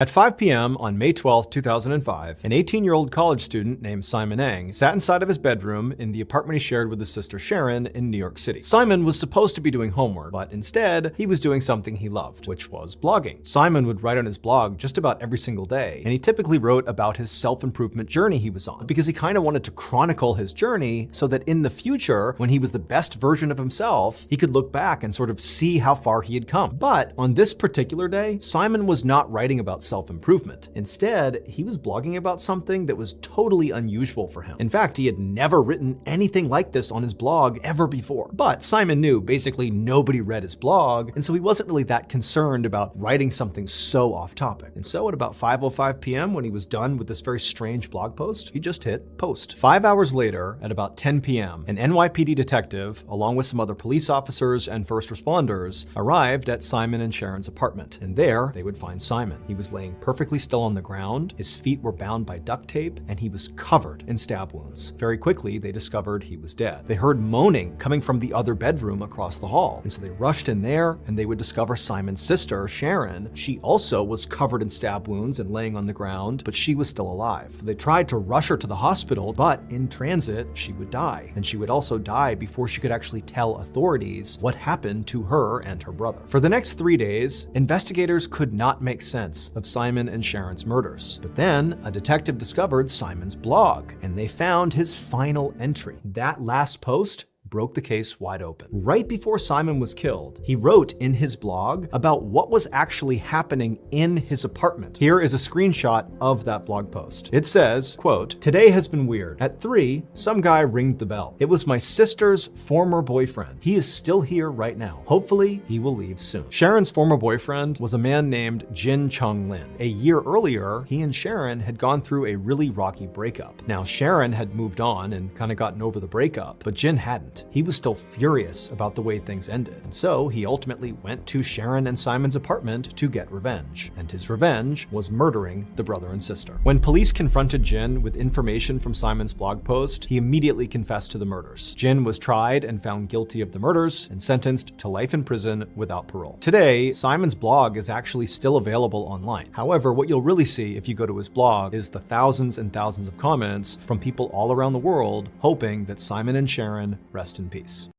At 5 p.m. on May 12, 2005, an 18-year-old college student named Simon Ang sat inside of his bedroom in the apartment he shared with his sister Sharon in New York City. Simon was supposed to be doing homework, but instead, he was doing something he loved, which was blogging. Simon would write on his blog just about every single day, and he typically wrote about his self-improvement journey he was on, because he kind of wanted to chronicle his journey so that in the future, when he was the best version of himself, he could look back and sort of see how far he had come. But on this particular day, Simon was not writing about self-improvement. Instead, he was blogging about something that was totally unusual for him. In fact, he had never written anything like this on his blog ever before. But Simon knew basically nobody read his blog, and so he wasn't really that concerned about writing something so off topic. And so at about 5:05 p.m., when he was done with this very strange blog post, he just hit post. 5 hours later, at about 10 p.m., an NYPD detective, along with some other police officers and first responders, arrived at Simon and Sharon's apartment. And there, they would find Simon. He was laying perfectly still on the ground, his feet were bound by duct tape, and he was covered in stab wounds. Very quickly, they discovered he was dead. They heard moaning coming from the other bedroom across the hall, and so they rushed in there, and they would discover Simon's sister, Sharon. She also was covered in stab wounds and laying on the ground, but she was still alive. They tried to rush her to the hospital, but in transit, she would die. And she would also die before she could actually tell authorities what happened to her and her brother. For the next 3 days, investigators could not make sense of Simon and Sharon's murders. But then a detective discovered Simon's blog, and they found his final entry. That last post broke the case wide open. Right before Simon was killed, he wrote in his blog about what was actually happening in his apartment. Here is a screenshot of that blog post. It says, quote, "Today has been weird. At 3, some guy ringed the bell. It was my sister's former boyfriend. He is still here right now. Hopefully, he will leave soon." Sharon's former boyfriend was a man named Jin Chung Lin. A year earlier, he and Sharon had gone through a really rocky breakup. Now, Sharon had moved on and kind of gotten over the breakup, but Jin hadn't. He was still furious about the way things ended, and so he ultimately went to Sharon and Simon's apartment to get revenge. And his revenge was murdering the brother and sister. When police confronted Jin with information from Simon's blog post, he immediately confessed to the murders. Jin was tried and found guilty of the murders and sentenced to life in prison without parole. Today, Simon's blog is actually still available online. However, what you'll really see if you go to his blog is the thousands and thousands of comments from people all around the world hoping that Simon and Sharon rest in peace.